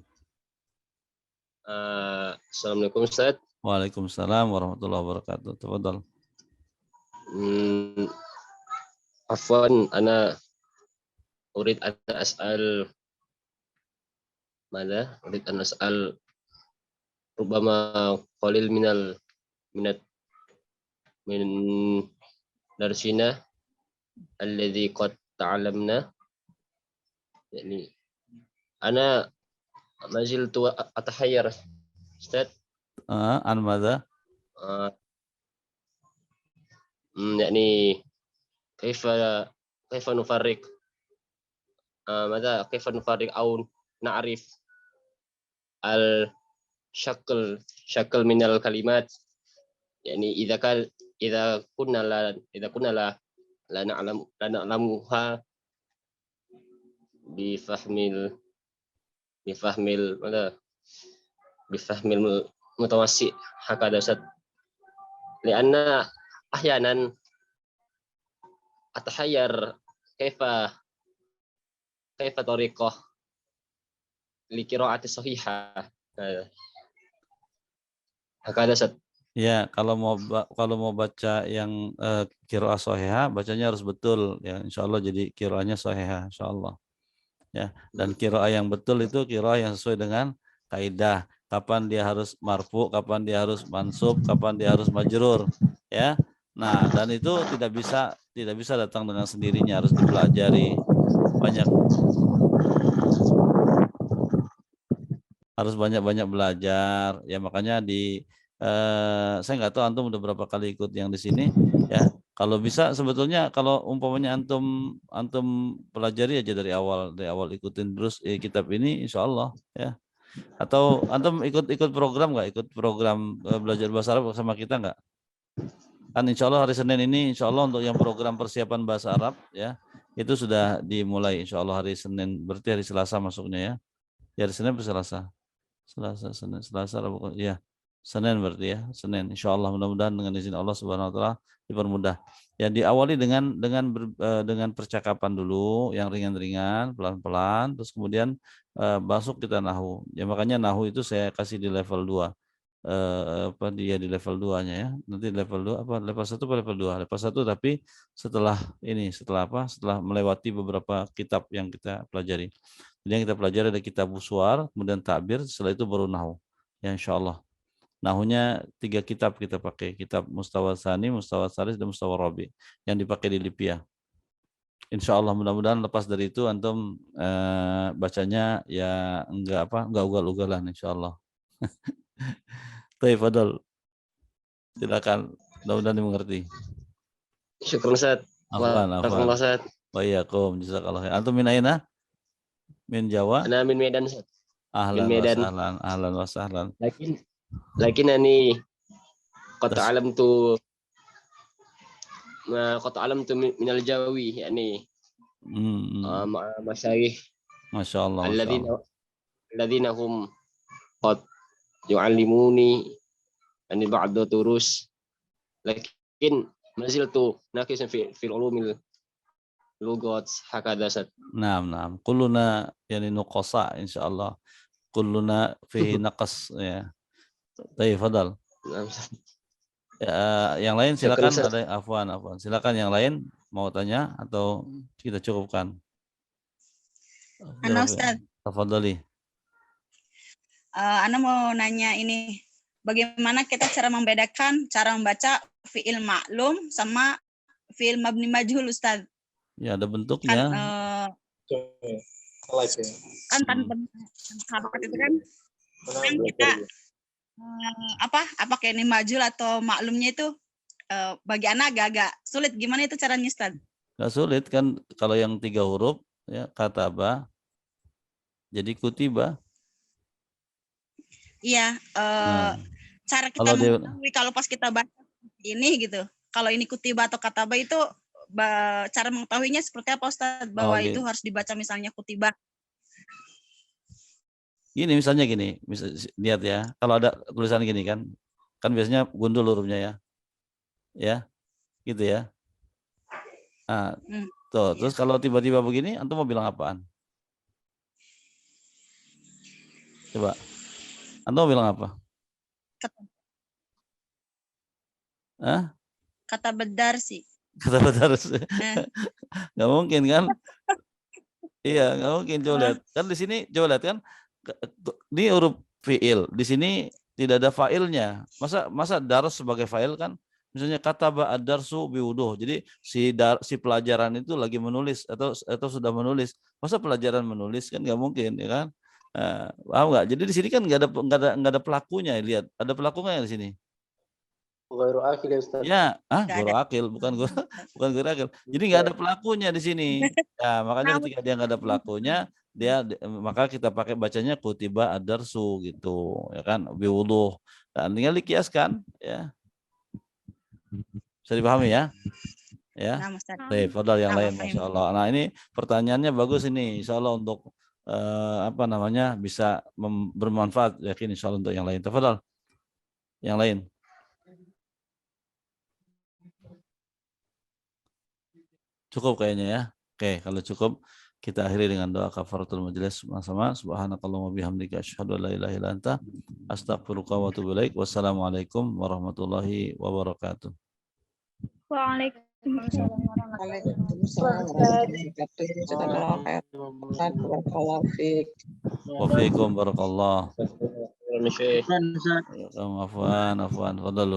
Assalamualaikum Ustaz. Waalaikumsalam warahmatullahi wabarakatuh. Tafadhal. Afwan, ana urid an as'al mada? Urid an as'al rubama qalil min darsina alladhi qad ta'alamna. Yani ana ma ziltu atahayyar Ustaz. An mada? يعني كيف نفرق ماذا كيف نفرق أو نعرف شكل من الكلمات يعني إذا كنا لا نعلمها بفهم bifahmil mutawassi hakada Ustaz. Lianna ahyanan atahayyar kaifa tariqah li qiraati sahihah. Hakada Ustaz. Ya, kalau mau baca yang qiraah shahihah, bacanya harus betul ya, insyaallah jadi qiraahnya shahihah insyaallah. Ya, dan qiraah yang betul itu qiraah yang sesuai dengan kaidah. Kapan dia harus marfu, kapan dia harus mansub, kapan dia harus majrur, ya. Nah, dan itu tidak bisa datang dengan sendirinya, harus dipelajari harus banyak belajar ya, makanya saya nggak tahu antum udah berapa kali ikut yang di sini ya. Kalau bisa sebetulnya kalau umpamanya antum pelajari aja dari awal ikutin terus kitab ini insya Allah ya. Atau antum ikut program nggak? Ikut program belajar bahasa Arab sama kita nggak? Kan insya Allah hari Senin ini insya Allah untuk yang program persiapan bahasa Arab ya, itu sudah dimulai insya Allah hari Senin, berarti hari Selasa masuknya ya. Ya hari Senin Selasa, ya Senin berarti ya, Senin insya Allah, mudah-mudahan dengan izin Allah Subhanahu Wa Taala dipermudah. Ya diawali dengan percakapan dulu yang ringan-ringan, pelan-pelan, terus kemudian masuk kita nahu. Ya makanya nahu itu saya kasih di level 2. Dia di level 2-nya ya. Nanti level 2 level 1 atau level 2? Level 1 tapi setelah melewati beberapa kitab yang kita pelajari. Jadi yang kita pelajari ada kitab uswar, kemudian takbir, setelah itu baru nahu. Ya insyaallah. Nahunya 3 kitab kita pakai, kitab Mustawa Tsani, Mustawa Tsalits, dan Mustawa Rabi yang dipakai di Lipia. Insya Allah mudah-mudahan lepas dari itu antum bacanya ya enggak ugal-ugalan insya Allah. Baik, Fadal. Silakan, mudah-mudahan dimengerti. Syukur Ustaz. Afwan. Ustaz. Wa iyyakum, jazakallahu khair. Antum min aina? Min Jawa? Ana min Medan Ustaz. Ahlan wa sahlan. Lakin ani qad alamtu minal jawi yani masyayikh masyaallah alladzina hum qad yu'allimuni ani ba'd turus lakin maziltu naqisan fil ulumil lugat hakada Ustaz. Naam. Kulluna yani nuqasa insyaallah. Kulluna fihi naqas ya. Baik, Fadal. Ya, yang lain silakan, ada afwan. Silakan yang lain mau tanya atau kita cukupkan. Ana Ustaz. Tafadhali. Ana mau nanya ini, bagaimana kita cara membaca fi'il ma'lum sama fi'il mabni majhul Ustaz? Ya ada bentuknya. Kan tanpa harakat itu kan kita apa kayak ini majhul atau maklumnya itu bagi anak agak sulit. Gimana itu caranya Ustaz? Nggak sulit kan, kalau yang 3 huruf ya, kataba jadi kutiba. Iya, cara kita mengetahui kalau pas kita baca ini gitu, kalau ini kutiba atau kataba itu cara mengetahuinya seperti apa Ustaz? Bahwa itu harus dibaca misalnya kutiba. Gini misalnya lihat ya, kalau ada tulisan gini kan biasanya gundul hurufnya ya, gitu ya. Nah, tuh, terus kalau tiba-tiba begini, antum mau bilang apaan? Coba, antum mau bilang apa? Kata bedar sih. Kata bedar sih. Nggak mungkin kan? Iya, nggak mungkin. Coba lihat, kan di sini coba lihat kan. Ini huruf fi'il, di sini tidak ada fa'ilnya. Masa daras sebagai fa'il kan? Misalnya kataba ad-darsu biwuduh. Jadi si pelajaran itu lagi menulis atau sudah menulis. Masa pelajaran menulis kan nggak mungkin ya kan? Paham nggak? Jadi di sini kan nggak ada pelakunya. Lihat, ada pelakunya di sini. Ghairu akil ya Ustaz. Ya, ghairu akil, bukan ghairu akil. Jadi nggak ada pelakunya di sini. Ya, makanya ketika dia nggak ada pelakunya, maka kita pakai bacanya kutiba ad-darsu gitu, ya kan, biwuduh. Dan tinggal dikiaskan ya. Bisa dipahami ya? Ya. Baik, Fadal yang lain, Masya Allah. Nah ini pertanyaannya bagus ini, Insya Allah untuk apa namanya bisa bermanfaat yakin insyaallah untuk yang lain. Tafadhal. Yang lain. Cukup kayaknya ya. Oke, kalau cukup kita akhiri dengan doa kafaratul majelis sama-sama. Subhanakallahumma bihamdika asyhadu an la ilaha illa anta astaghfiruka wa atubu ilaik. Wassalamualaikum warahmatullahi wabarakatuh. Waalaikumsalam Wa fiikum barakallah. Syekh. Afwan. Fadhalu.